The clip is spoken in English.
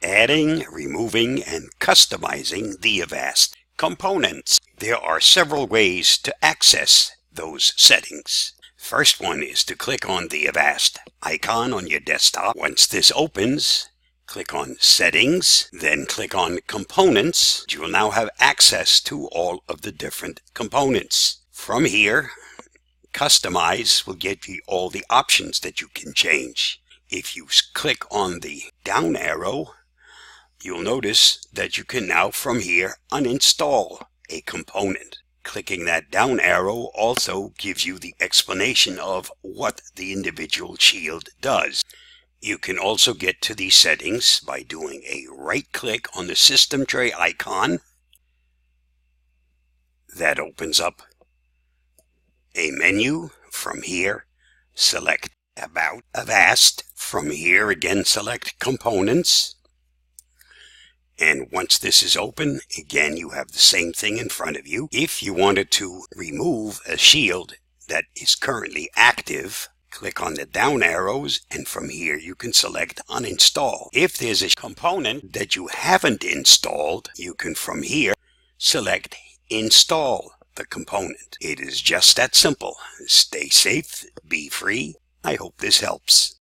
Adding, removing, and customizing the Avast components. There are several ways to access those settings. First one is to click on the Avast icon on your desktop. Once this opens, click on Settings, then click on Components. You will now have access to all of the different components. From here, Customize will give you all the options that you can change. If you click on the down arrow, you'll notice that you can now from here uninstall a component. Clicking that down arrow also gives you the explanation of what the individual shield does. You can also get to these settings by doing a right click on the system tray icon. That opens up a menu. From here, select About Avast. From here again, select Components. And once this is open, again you have the same thing in front of you. If you wanted to remove a shield that is currently active, click on the down arrows, and from here you can select Uninstall. If there's a component that you haven't installed, you can from here select Install the component. It is just that simple. Stay safe, be free. I hope this helps.